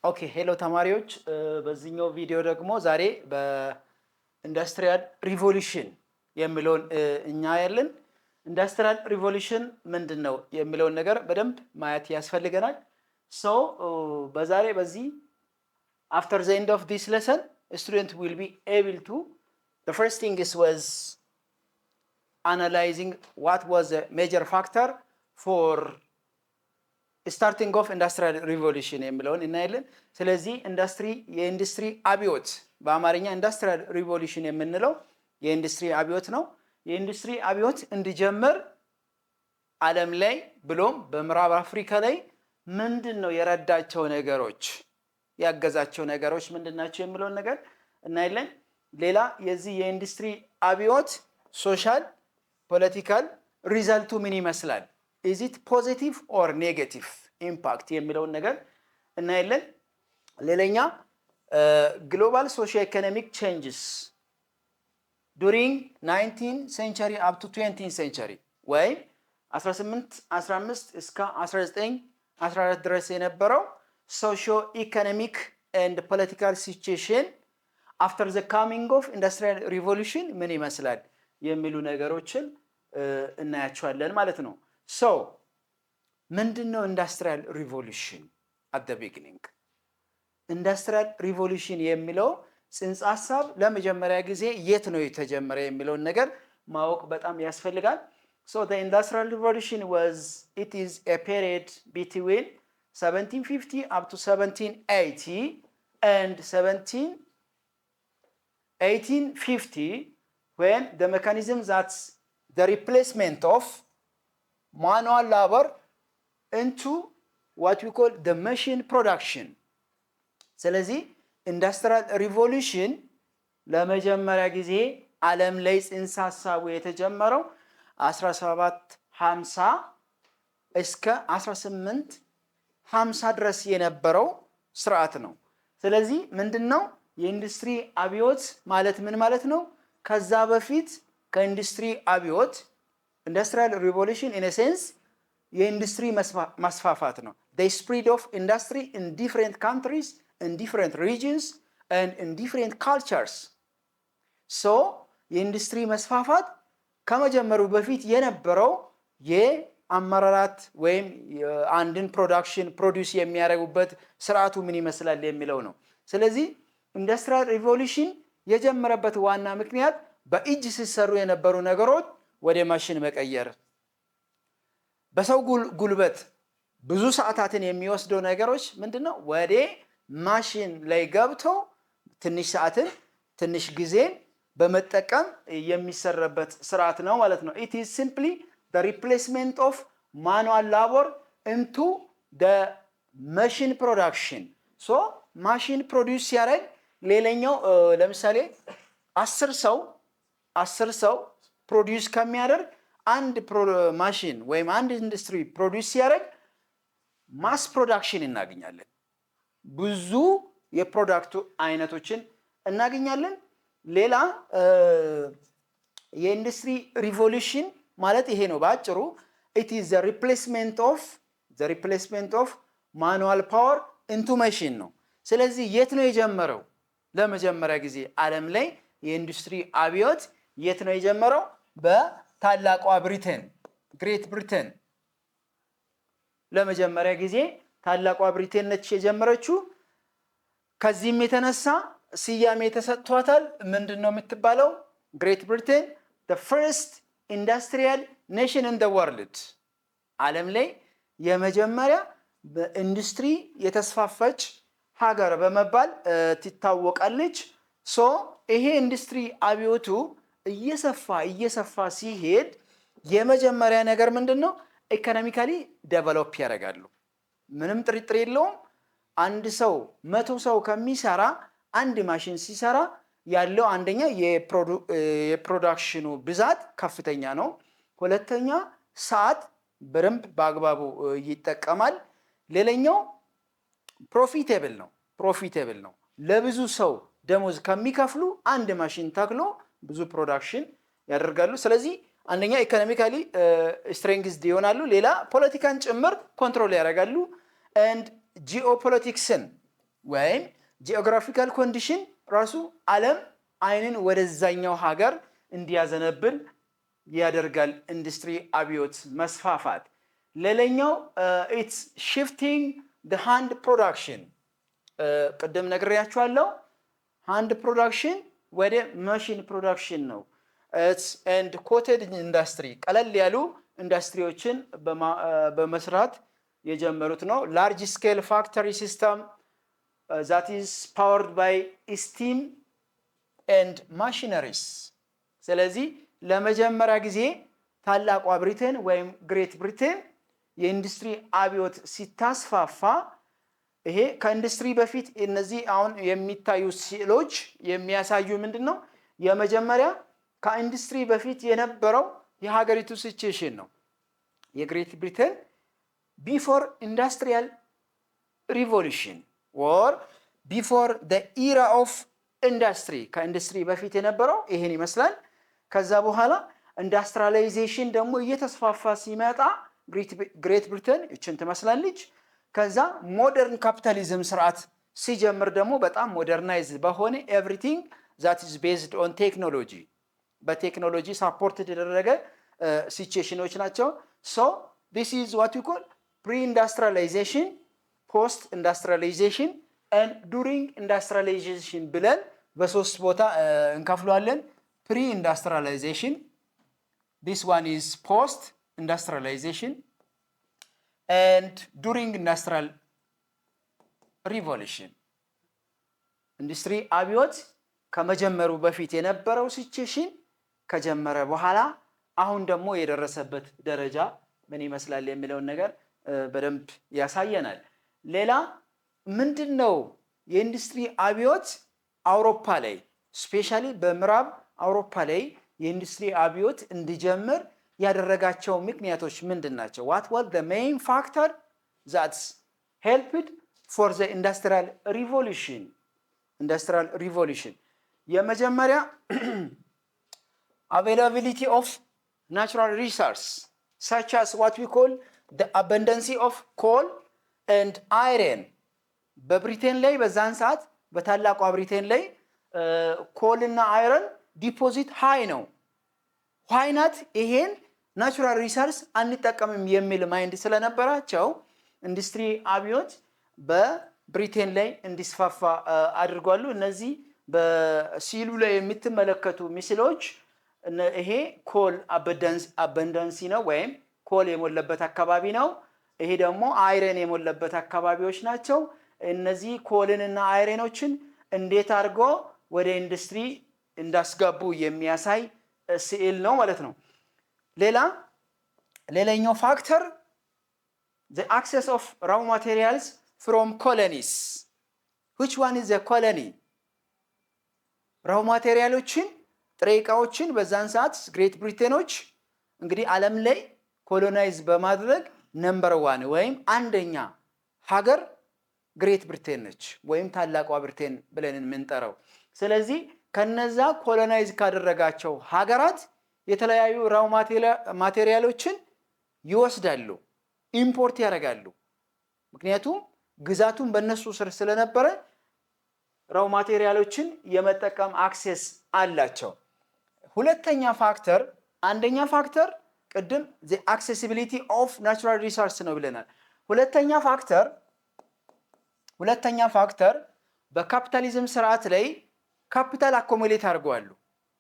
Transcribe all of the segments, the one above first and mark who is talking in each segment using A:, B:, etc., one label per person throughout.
A: ኦኬ ሄሎ ተማሪዎች በዚህኛው ቪዲዮ ደግሞ ዛሬ በኢንዱስትሪያል ሪቮሉሽን የሚለውን እኛ ያለን ኢንዱስትሪያል ሪቮሉሽን ምንድነው የሚለውን ነገር በደንብ ማየት ያስፈልገናል። ሶ በዛሬ በዚህ after the end of this lesson student will be able to the first thing was analyzing what was the major factor for ስታርቲንግ ኦፍ ኢንዱስትሪያል ሪቮሉሽን የሚለውን እናያለን። ስለዚህ የኢንዱስትሪ አብዮት በአማርኛ ኢንዱስትሪያል ሪቮሉሽን የምንለው የኢንዱስትሪ አብዮት ነው። የኢንዱስትሪ አብዮት እንዲጀምር ዓለም ላይ ብሎም በምዕራብ አፍሪካ ላይ ምንድነው የረዳቸው ነገሮች፣ ያገዛቸው ነገሮች ምንድናቸው የሚለውን ነገር እናያለን። ሌላ የዚህ የኢንዱስትሪ አብዮት ሶሻል ፖለቲካል ሪዛልቱ ምን ይመስላል፣ is it positive or negative impact የሚለውን ነገር እናያለን። ሌላኛ ግሎባል ሶሺዮ ኢኮኖሚክ ቼንጅስ during 19th century up to 20th century ወይም 1815 እስከ 1914 ድረስ የነበረው ሶሺዮ ኢኮኖሚክ and political situation after the coming of industrial revolution ምን ይመስላል የሚሉ ነገሮችን እናያቸዋለን ማለት ነው። So, ምንድነው ኢንዱስትሪያል ሪቮሉሽን? at the beginning ኢንዱስትሪያል ሪቮሉሽን የሚለው ጽንሰ ሐሳብ ለመጀመሪያ ጊዜ የት ነው የተጀመረ የሚለውን ነገር ማወቅ በጣም ያስፈልጋል። So, the industrial revolution it is a period between 1750 up to 1780 and 1850 when the mechanism that's the replacement of manual labor into what we call the machine production. ስለዚህ ኢንዱስትሪያል ሪቮሉሽን ለመጀመሪያ ጊዜ ዓለም ላይ ጽንሰ ሐሳቡ የተጀመረው 1750 እስከ 1850 ድረስ የነበረው ስርዓት ነው። ስለዚህ ምንድነው የኢንዱስትሪ አብዮት ማለት ምን ማለት ነው? ከዛ በፊት ከኢንዱስትሪ አብዮት ኢንዱስትሪያል ሪቮሉሽን ኢን ሴንስ የኢንዱስትሪ መስፋፋት ነው። the spread of industry in different countries, in different regions and in different cultures. so የኢንዱስትሪ መስፋፋት ከመጀመሩ በፊት የነበረው የአመራራት ወይም አንድን ፕሮዳክሽን ፕሮዲዩስ የሚያደርጉበት ስርዓቱ ምን ይመስላል የሚለው ነው። ስለዚህ ኢንዱስትሪያል ሪቮሉሽን የጀመረበት ዋና ምክንያት በእጅ ሲሰሩ የነበሩ ነገሮች ወደ ማሽን መቀየር፣ በሰው ጉልበት ብዙ ሰዓታትን የሚወስደው ነገሮች ምንድነው ወደ ማሽን ላይ ገብተው ትንሽ ሰዓትን ትንሽ ጊዜን በመጠቀም የሚሰራበት ስርዓት ነው ማለት ነው። it is simply the replacement of manual labor into the machine production. so ማሽን ፕሮዲዩስ ሲያደርግ ሌላኛው ለምሳሌ 10 ሰው ፕሮዲዩስ ከሚያደርግ አንድ ማሽን ወይም አንድ ኢንዱስትሪ ፕሮዲዩስ ሲያደርግ ማስ ፕሮዳክሽን እናገኛለን። ብዙ የፕሮዳክቱ አይነቶችን እናገኛለን። ሌላ የኢንዱስትሪ ሪቮሉሽን ማለት ይሄ ነው በአጭሩ። it is the replacement of manual power into machine ነው። ስለዚህ የት ነው የጀመረው? ለመጀመሪያ ጊዜ ዓለም ላይ የኢንዱስትሪ አብዮት የት ነው የጀመረው? በታላቋ ብሪቴን ግሬት ብሪቴን ለመጀመሪያ ጊዜ ታላቋ ብሪቴን ነች የጀመረችው። ከዚህም የተነሳ ስያሜ ተሰጥቷታል። ምንድነው የምትባለው? ግሬት ብሪቴን the first industrial nation in the world ዓለም ላይ የመጀመሪያ በኢንዱስትሪ የተስፋፋች ሀገር በመባል ትታወቃለች። ሶ ይሄ ኢንዱስትሪ አብዮቱ እየሰፋ ሲሄድ የመጀመሪያ ነገር ምንድነው? ኢኮኖሚካሊ ዴቨሎፕ ያደርጋሉ። ምንም ጥርጥር የለውም። አንድ ሰው 100 ሰው ከሚሰራ አንድ ማሽን ሲሰራ ያለው አንደኛ የፕሮዳክሽኑ ብዛት ከፍተኛ ነው። ሁለተኛ ሰዓት በደንብ በአግባቡ ይጠቀማል። ሌላኛው ፕሮፊቴብል ነው። ለብዙ ሰው ደሞዝ ከሚከፍሉ አንድ ማሽን ተክሎ ብዙ ፕሮዳክሽን ያደርጋሉ። ስለዚህ አንደኛ ኢኮኖሚካሊ ስትሬንግዝድ ይሆናሉ። ሌላ ፖለቲካን ጭምር ኮንትሮል ያደርጋሉ። and geopoliticsን ወይም ጂኦግራፊካል ኮንዲሽን ራሱ ዓለም አይንን ወደዛኛው ሀገር እንዲያዘነብል ያደርጋል። ኢንዱስትሪ አብዮት መስፋፋት። ሌላኛው ኢትስ ሺፍቲንግ ዘ ሃንድ ፕሮዳክሽን ቅድም ነግሬያችኋለሁ። ሃንድ ፕሮዳክሽን ወደ ማሽን ፕሮዳክሽን ነው። ኤንድ ኮቴድ ኢንዱስትሪ ቀለል ያሉ ኢንዱስትሪዎችን በመስራት የጀመሩት ነው። ላርጅ ስኬል ፋክተሪ ሲስተም ዛት ኢዝ ፓወርድ ባይ ስቲም ኤንድ ማሽነሪስ። ስለዚህ ለመጀመሪያ ጊዜ ታላቋ ብሪቴን ወይም ግሬት ብሪቴን የኢንዱስትሪ አብዮት ሲታስፋፋ ይሄ ከኢንዱስትሪ በፊት እነዚህ አሁን የሚታዩ ስዕሎች የሚያሳዩ ምንድነው? የመጀመሪያ ከኢንዱስትሪ በፊት የነበረው የሀገሪቱ ሲቹዌሽን ነው። የግሬት ብሪቴን ቢፎር ኢንዱስትሪያል ሪቮሉሽን ኦር ቢፎር ዘ ኢራ ኦፍ ኢንዱስትሪ ከኢንዱስትሪ በፊት የነበረው ይሄን ይመስላል። ከዛ በኋላ ኢንዱስትሪያላይዜሽን ደግሞ እየተስፋፋ ሲመጣ ግሬት ብሪቴን እችን ትመስላለች። ከዛ ሞደርን ካፒታሊዝም ስርዓት ሲጀምር ደግሞ በጣም ሞደርናይዝ በሆነ ኤቭሪቲንግ ዛት ኢዝ ቤዝድ ኦን ቴክኖሎጂ በቴክኖሎጂ ሳፖርት የተደረገ ሲቹዌሽኖች ናቸው። ሶ ዲስ ኢዝ ዋት ዊ ኮል ፕሪ ኢንዱስትሪያላይዜሽን፣ ፖስት ኢንዱስትሪያላይዜሽን ኤንድ ዱሪንግ ኢንዱስትሪያላይዜሽን ብለን በሶስት ቦታ እንከፍለዋለን። ፕሪ ኢንዱስትሪያላይዜሽን፣ ዲስ ዋን ኢዝ ፖስት ኢንዱስትሪያላይዜሽን ኤንድ ዱሪንግ ኢንዱስትሪያል ሪቮሉሽን። ኢንዱስትሪ አብዮት ከመጀመሩ በፊት የነበረው ሲቹዌሽን ከጀመረ በኋላ አሁን ደግሞ የደረሰበት ደረጃ ምን ይመስላል የሚለውን ነገር በደንብ ያሳየናል። ሌላ ምንድነው የኢንዱስትሪ አብዮት አውሮፓ ላይ ስፔሻሊ በምዕራብ አውሮፓ ላይ የኢንዱስትሪ አብዮት እንዲጀምር ያደረጋቸው ምክንያቶች ምንድናቸው? what was the main factor that helped for the industrial revolution? የመጀመሪያ availability of natural resource such as what we call the abundance of coal and iron። በብሪቴን ላይ በዛን ሰዓት በታላቋ ብሪቴን ላይ ኮል እና አይረን ዲፖዚት ሃይ ነው። ዋይ ናት ይሄን ናቹራል ሪሶርስ አንጠቀምም የሚል ማይንድ ስለነበራቸው ኢንዱስትሪ አብዮት በብሪቴን ላይ እንዲስፋፋ አድርጓሉ። እነዚህ በሲሉ ላይ የምትመለከቱ ምስሎች ይሄ ኮል አበንዳንሲ ነው ወይም ኮል የሞለበት አካባቢ ነው። ይሄ ደግሞ አይረን የሞለበት አካባቢዎች ናቸው። እነዚህ ኮልን እና አይረኖችን እንዴት አድርጎ ወደ ኢንዱስትሪ እንዳስገቡ የሚያሳይ ስዕል ነው ማለት ነው። ሌላኛው ፋክተር the access of raw materials from colonies. which one is the colony? raw ማቴሪያሎችን ጥሬ ዕቃዎችን በዛን ሰዓት ግሬት ብሪቴኖች እንግዲህ ዓለም ላይ ኮሎናይዝ በማድረግ ነምበር 1 ወይም አንደኛ ሀገር ግሬት ብሪቴን ነች ወይም ታላቋ ብሪቴን ብለን የምንጠራው። ስለዚህ ከነዛ ኮሎናይዝ ካደረጋቸው ሀገራት የተለያዩ ራው ማቴሪያሎችን ይወስዳሉ፣ ኢምፖርት ያደርጋሉ። ምክንያቱም ግዛቱን በእነሱ ስር ስለነበረ ራው ማቴሪያሎችን የመጠቀም አክሴስ አላቸው። ሁለተኛ ፋክተር አንደኛ ፋክተር ቅድም the accessibility of natural resource ነው ብለናል። ሁለተኛ ፋክተር በካፒታሊዝም ስርዓት ላይ ካፒታል አኮሙሌት አድርገዋሉ።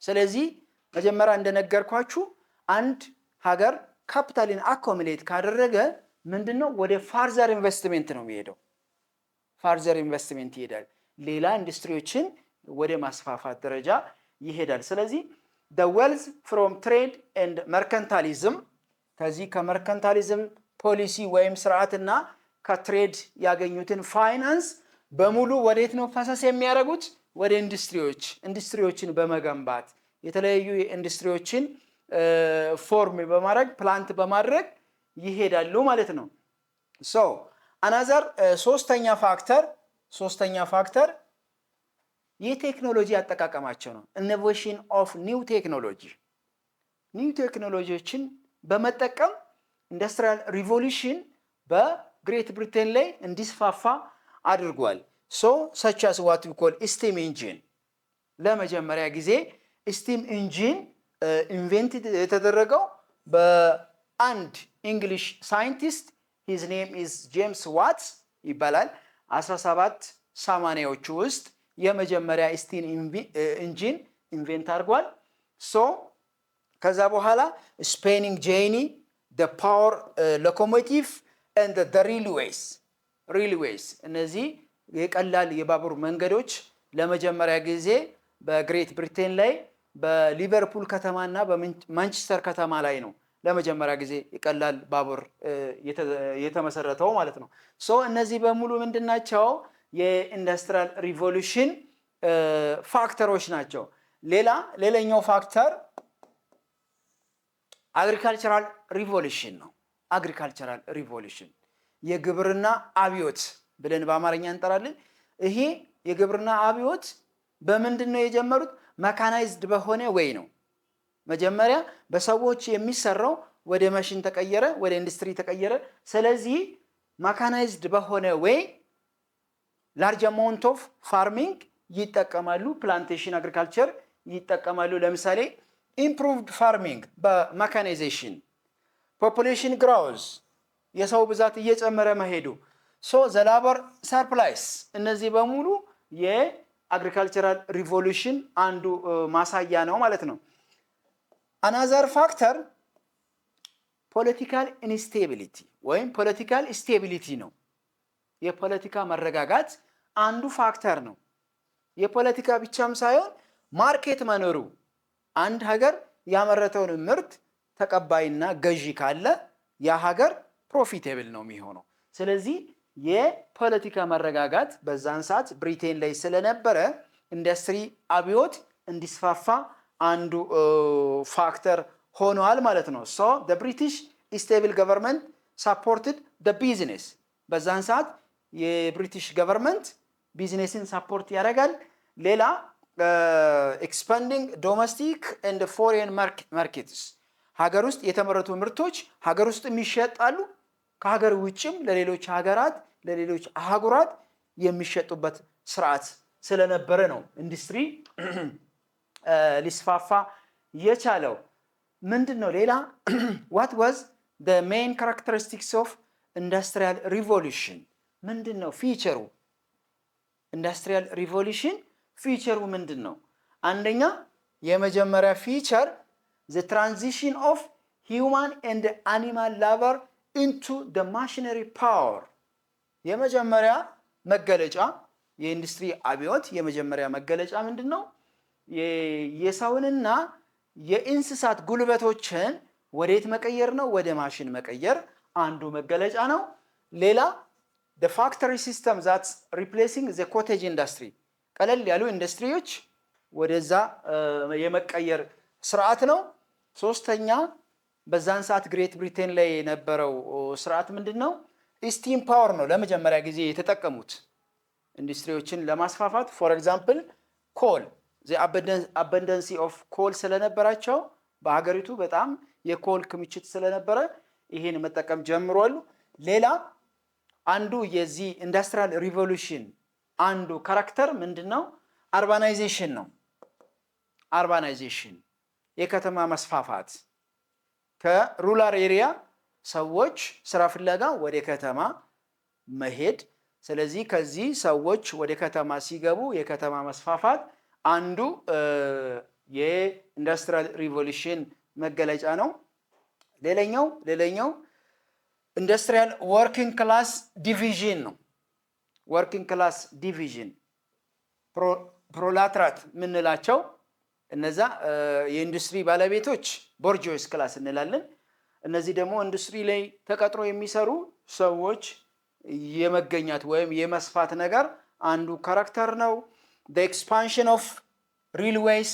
A: ስለዚህ መጀመሪያ እንደነገርኳችሁ አንድ ሀገር ካፒታልን አኮሙሌት ካደረገ ምንድነው ወደ ፋርዘር ኢንቨስትመንት ነው የሚሄደው። ፋርዘር ኢንቨስትመንት ይሄዳል፣ ሌላ ኢንዱስትሪዎችን ወደ ማስፋፋት ደረጃ ይሄዳል። ስለዚህ the wealth from trade and mercantilism ከዚህ ከመርካንታሊዝም ፖሊሲ ወይም ስርዓትና ከትሬድ ያገኙትን ፋይናንስ በሙሉ ወዴት ነው ፈሰስ የሚያደርጉት? ወደ ኢንዱስትሪዎችን በመገንባት የተለያዩ ኢንዱስትሪዎችን ፎርም በማድረግ ፕላንት በማድረግ ይሄዳሉ ማለት ነው። ሶ አናዘር ሶስተኛ ፋክተር የቴክኖሎጂ አጠቃቀማቸው ነው። ኢኖቬሽን ኦፍ ኒው ቴክኖሎጂዎችን በመጠቀም ኢንዱስትሪያል ሪቮሉሽን በግሬት ብሪቴን ላይ እንዲስፋፋ አድርጓል። So such as what we call steam engine ለመጀመሪያ ጊዜ steam engine invented የተደረገው በአንድ English scientist his name is James Watt ይባላል 1780ዎቹ ውስጥ የመጀመሪያ steam engine invent አድርጓል so ከዛ በኋላ spinning jenny the power locomotive and the railways እነዚህ የቀላል የባቡር መንገዶች ለመጀመሪያ ጊዜ በግሬት ብሪቴን ላይ በሊቨርፑል ከተማና በማንቸስተር ከተማ ላይ ነው ለመጀመሪያ ጊዜ የቀላል ባቡር የተመሰረተው ማለት ነው ሶ እነዚህ በሙሉ ምንድናቸው የኢንዱስትሪያል ሪቮሉሽን ፋክተሮች ናቸው ሌላኛው ፋክተር አግሪካልቸራል ሪቮሉሽን ነው አግሪካልቸራል ሪቮሉሽን የግብርና አብዮት ብለን በአማርኛ እንጠራለን ይሄ የግብርና አብዮት በምንድነው የጀመሩት መካናይዝድ በሆነ ወይ ነው መጀመሪያ በሰዎች የሚሰራው ወደ ማሽን ተቀየረ ወደ ኢንዱስትሪ ተቀየረ ስለዚህ መካናይዝድ በሆነ ወይ ላርጅ አማውንት ኦፍ ፋርሚንግ ይጠቀማሉ ፕላንቴሽን አግሪካልቸር ይጠቀማሉ ለምሳሌ ኢምፕሩቭድ ፋርሚንግ በመካናይዜሽን ፖፑሌሽን ግሮውዝ የሰው ብዛት እየጨመረ መሄዱ ሶ ዘ ላቦር ሰርፕላይስ እነዚህ በሙሉ የአግሪካልቸራል ሪቮሉሽን አንዱ ማሳያ ነው ማለት ነው another factor political instability ወይም political stability ነው የፖለቲካ መረጋጋት አንዱ ፋክተር ነው የፖለቲካ ብቻም ሳይሆን ማርኬት መኖሩ አንድ ሀገር ያመረተውን ምርት ተቀባይና ገዢ ካለ ያ ሀገር ፕሮፊቴብል ነው የሚሆነው ስለዚህ የፖለቲካ መረጋጋት በዛን ሰዓት ብሪቴን ላይ ስለነበረ ኢንዱስትሪ አብዮት እንዲስፋፋ አንዱ ፋክተር ሆኗል ማለት ነው so the British stable government supported the business በዛን ሰዓት የብሪቲሽ ገቨርንመንት ቢዝነስን ሰፖርት ያደርጋል ሌላ expanding domestic and foreign markets ሀገር ውስጥ የተመረቱ ምርቶች ሀገር ውስጥ የሚሸጣሉ ከሀገር ውጭም ለሌሎች ሀገራት ለሌሎች አህጉራት የሚሸጡበት ስርዓት ስለነበረ ነው ኢንዱስትሪ ሊስፋፋ የቻለው ምንድነው ሌላ what was the main characteristics of industrial revolution ምንድነው ፊቸሩ ኢንዱስትሪያል ሪቮሉሽን ፊቸሩ ምንድነው አንደኛ የመጀመሪያ ፊቸር the transition of human and animal labor into the machinery power የመጀመሪያ መገለጫ የኢንዱስትሪ አብዮት የመጀመሪያ መገለጫ ምንድነው የሰውንና የእንስሳት ጉልበቶችን ወዴት መቀየር ነው ወደ ማሽን መቀየር አንዱ መገለጫ ነው ሌላ the factory system that's replacing the cottage industry ቀለል ያሉ ኢንዱስትሪዎች ወደዛ የመቀየር ስርዓት ነው ሶስተኛ በዛን ሰዓት ግሬት ብሪቴን ላይ የነበረው ስርዓት ምንድነው ስቲም ፓወር ነው ለመጀመሪያ ጊዜ የተጠቀሙት ኢንዱስትሪዎችን ለማስፋፋት for example coal the abundance of coal ስለነበራቸው በአገሪቱ በጣም የኮል ክምችት ስለነበረ ይሄን መጠቀም ጀምሯል ሌላ አንዱ የዚህ ኢንዱስትሪያል ሪቮሉሽን አንዱ ካራክተር ምንድነው አርባናይዜሽን ነው አርባናይዜሽን የከተማ መስፋፋት ከሩራል ኤሪያ ሰዎች ስራ ፍለጋ ወደ ከተማ መሄድ ስለዚህ ከዚህ ሰዎች ወደ ከተማ ሲገቡ የከተማ መስፋፋት አንዱ የኢንዱስትሪያል ሪቮሉሽን መገለጫ ነው ሌላኛው ኢንዱስትሪያል ወርኪንግ ክላስ ዲቪዥን ነው ወርኪንግ ክላስ ዲቪዥን ፕሮላትራት ምንላቸው እነዛ የኢንዱስትሪ ባለቤቶች ቦርጆስ ክላስ እንላለን እነዚህ ደግሞ ኢንዱስትሪ ላይ ተቀጥሮ የሚሰሩ ሰዎች የመገኛት ወይም የመስፋት ነገር አንዱ ካራክተር ነው the expansion of railways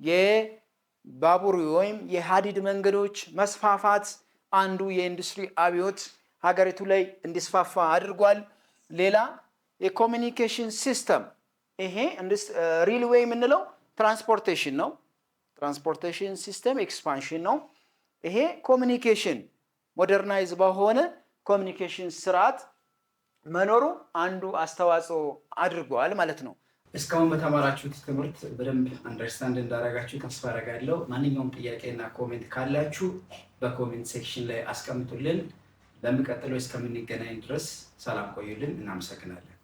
A: የባቡር ወይም የሐዲድ መንገዶች መስፋፋት አንዱ የኢንዱስትሪ አብዮት ሀገሪቱ ላይ እንዲስፋፋ አድርጓል ሌላ የኮሙኒኬሽን ሲስተም ይሄ ሬልዌይ ምንለው ትራንስፖርቴሽን ነው ትራንስፖርቴሽን ሲስተም ኤክስፓንሽን ነው ይሄ ኮሙኒኬሽን ሞደርናይዝ በሆነ ኮሙኒኬሽን ስርዓት መኖሩ አንዱ አስተዋጽኦ አድርጓል ማለት ነው። እስካሁን በተማራችሁት ትምህርት በደንብ አንደርስታንድ እንዳደረጋችሁ ተስፋ አደርጋለሁ። ማንኛውም ጥያቄና ኮሜንት ካላችሁ በኮሜንት ሴክሽን ላይ አስቀምጡልን። በሚቀጥለው እስከምንገናኝ ድረስ ሰላም ቆዩልን። እናመሰግናለን።